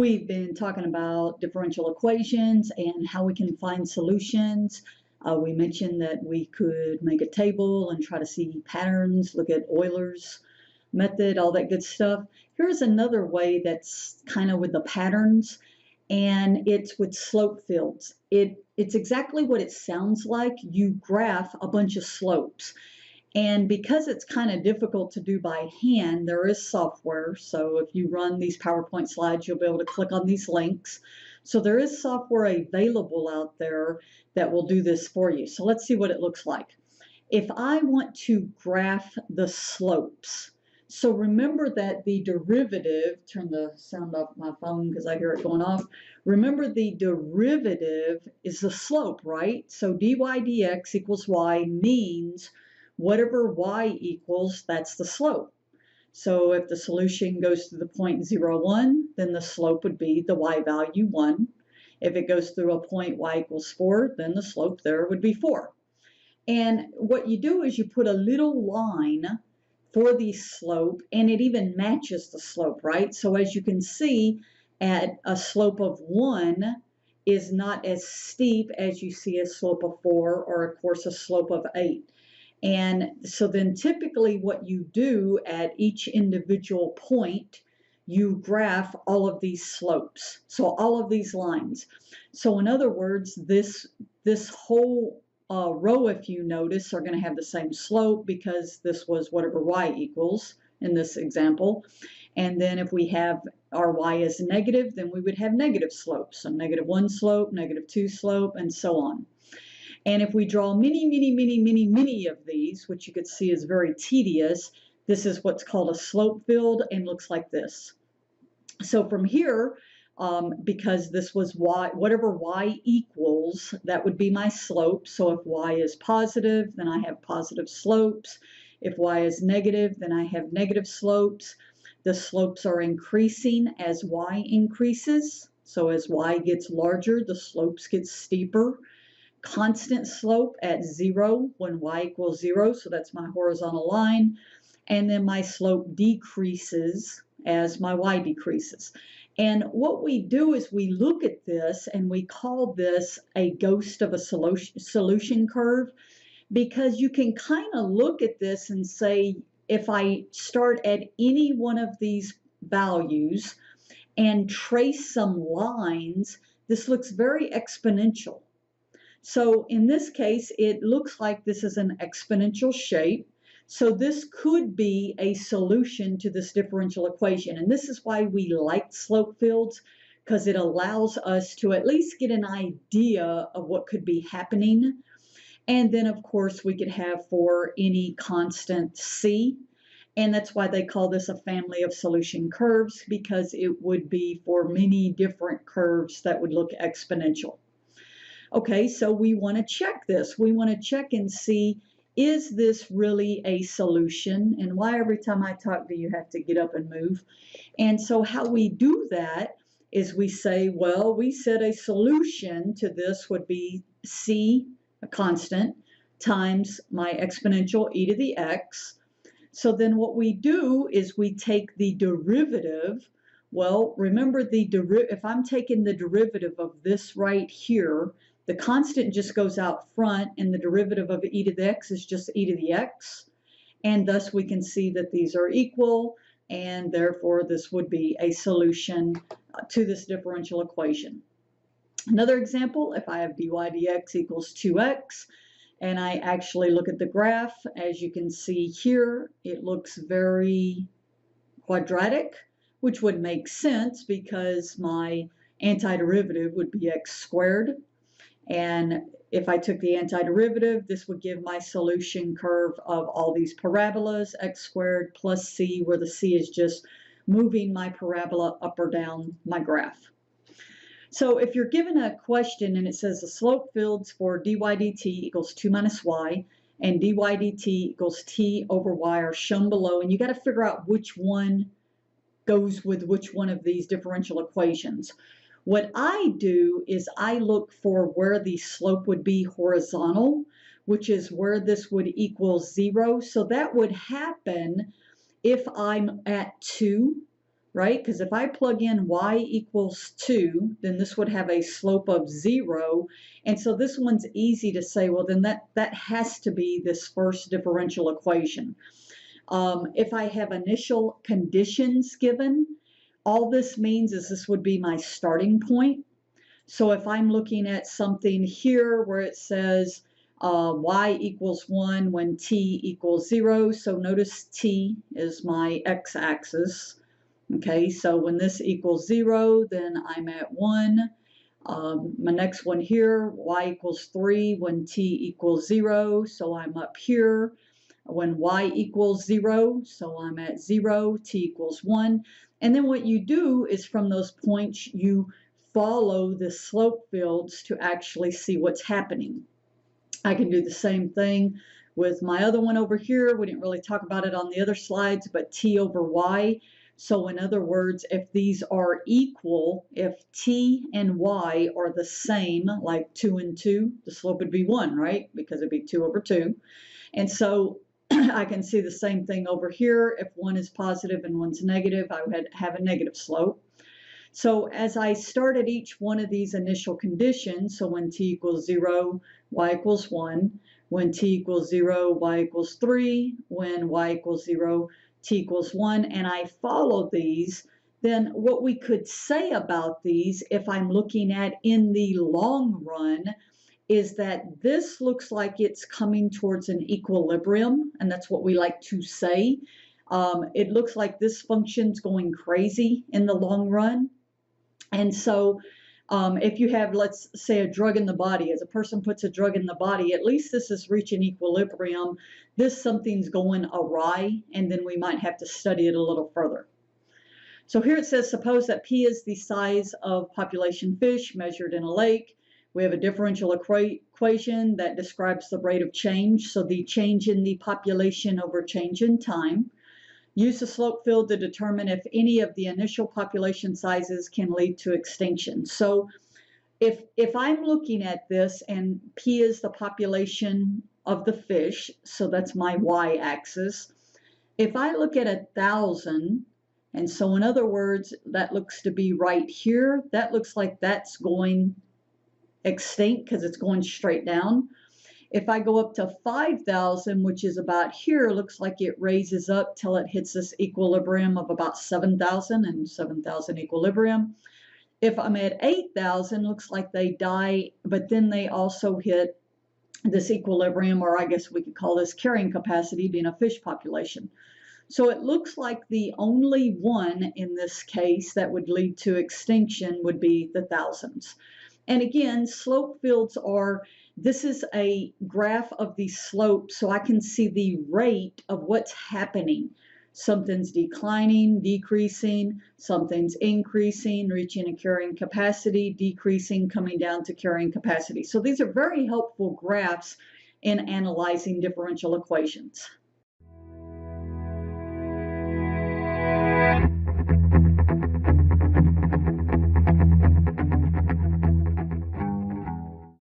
We've been talking about differential equations and how we can find solutions. We mentioned that we could make a table and try to see patterns, look at Euler's method, all that good stuff. Here's another way that's kind of with the patterns, and it's with slope fields. It's exactly what it sounds like. You graph a bunch of slopes. And because it's kind of difficult to do by hand, there is software. So if you run these PowerPoint slides, you'll be able to click on these links. So there is software available out there that will do this for you. So let's see what it looks like. If I want to graph the slopes, so remember that the derivative, turn the sound off my phone because I hear it going off. Remember the derivative is the slope, right? So dy dx equals y means whatever y equals, that's the slope. So if the solution goes to the point 0, 1, then the slope would be the y value 1. If it goes through a point y equals 4, then the slope there would be 4. And what you do is you put a little line for the slope, and it even matches the slope, right? So as you can see, at a slope of 1 is not as steep as you see a slope of 4 or, of course, a slope of 8. And so then typically what you do at each individual point, you graph all of these slopes. So all of these lines. So in other words, this whole row, if you notice, are going to have the same slope because this was whatever y equals in this example. And then if we have our y is negative, then we would have negative slopes. So -1 slope, -2 slope, and so on. And if we draw many of these, which you could see is very tedious, this is what's called a slope field and looks like this. So from here, because this was y, whatever y equals, that would be my slope. So if y is positive, then I have positive slopes. If y is negative, then I have negative slopes. The slopes are increasing as y increases. So as y gets larger, the slopes get steeper. Constant slope at 0 when y equals 0, so that's my horizontal line, and then my slope decreases as my y decreases. And what we do is we look at this and we call this a ghost of a solution curve, because you can kind of look at this and say, if I start at any one of these values and trace some lines, this looks very exponential. So in this case, it looks like this is an exponential shape. So this could be a solution to this differential equation. And this is why we like slope fields, because it allows us to at least get an idea of what could be happening. And then, of course, we could have for any constant c. And that's why they call this a family of solution curves, because it would be for many different curves that would look exponential. Okay, so we want to check this. We want to check and see, is this really a solution? And why every time I talk do you have to get up and move? And so how we do that is we say, well, we said a solution to this would be c, a constant, times my exponential e to the x. So then what we do is we take the derivative. Well, remember if I'm taking the derivative of this right here, the constant just goes out front, and the derivative of e to the x is just e to the x. And thus we can see that these are equal, and therefore this would be a solution to this differential equation. Another example, if I have dy dx equals 2x, and I actually look at the graph, as you can see here, it looks very quadratic, which would make sense because my antiderivative would be x squared. And if I took the antiderivative, this would give my solution curve of all these parabolas, x squared plus c, where the c is just moving my parabola up or down my graph. So if you're given a question and it says the slope fields for dy dt equals 2 minus y and dy dt equals t over y are shown below, and you got to figure out which one goes with which one of these differential equations. What I do is I look for where the slope would be horizontal, which is where this would equal 0. So that would happen if I'm at 2, right? Because if I plug in y equals 2, then this would have a slope of 0. And so this one's easy to say, well, then that has to be this first differential equation. If I have initial conditions given, all this means is this would be my starting point. So if I'm looking at something here where it says y equals 1 when t equals 0, so notice t is my x-axis. Okay, so when this equals 0, then I'm at 1. My next one here, y equals 3 when t equals 0, so I'm up here. When y equals 0, so I'm at 0, t equals 1. And then what you do is from those points, you follow the slope fields to actually see what's happening. I can do the same thing with my other one over here. We didn't really talk about it on the other slides, but t over y. So in other words, if these are equal, if t and y are the same, like 2 and 2, the slope would be 1, right? Because it'd be 2 over 2. And so I can see the same thing over here. If one is positive and one's negative, I would have a negative slope. So as I started each one of these initial conditions, so when t equals 0, y equals 1, when t equals 0, y equals 3, when y equals 0, t equals 1, and I follow these, then what we could say about these, if I'm looking at in the long run, is that this looks like it's coming towards an equilibrium, and that's what we like to say. It looks like this function's going crazy in the long run. And so if you have, let's say, a drug in the body, as a person puts a drug in the body, at least this is reaching equilibrium. This something's going awry, and then we might have to study it a little further. So here it says, suppose that P is the size of population fish measured in a lake. We have a differential equation that describes the rate of change, so the change in the population over change in time. Use the slope field to determine if any of the initial population sizes can lead to extinction. So if I'm looking at this and P is the population of the fish, so that's my y-axis. If I look at 1,000, and so in other words, that looks to be right here, that looks like that's going extinct because it's going straight down. If I go up to 5,000, which is about here, looks like it raises up till it hits this equilibrium of about 7,000 and 7,000 equilibrium. If I'm at 8,000, looks like they die, but then they also hit this equilibrium, or I guess we could call this carrying capacity, being a fish population. So it looks like the only one in this case that would lead to extinction would be the thousands. And again, slope fields are, this is a graph of the slope, so I can see the rate of what's happening. Something's declining, decreasing, something's increasing, reaching a carrying capacity, decreasing, coming down to carrying capacity. So these are very helpful graphs in analyzing differential equations.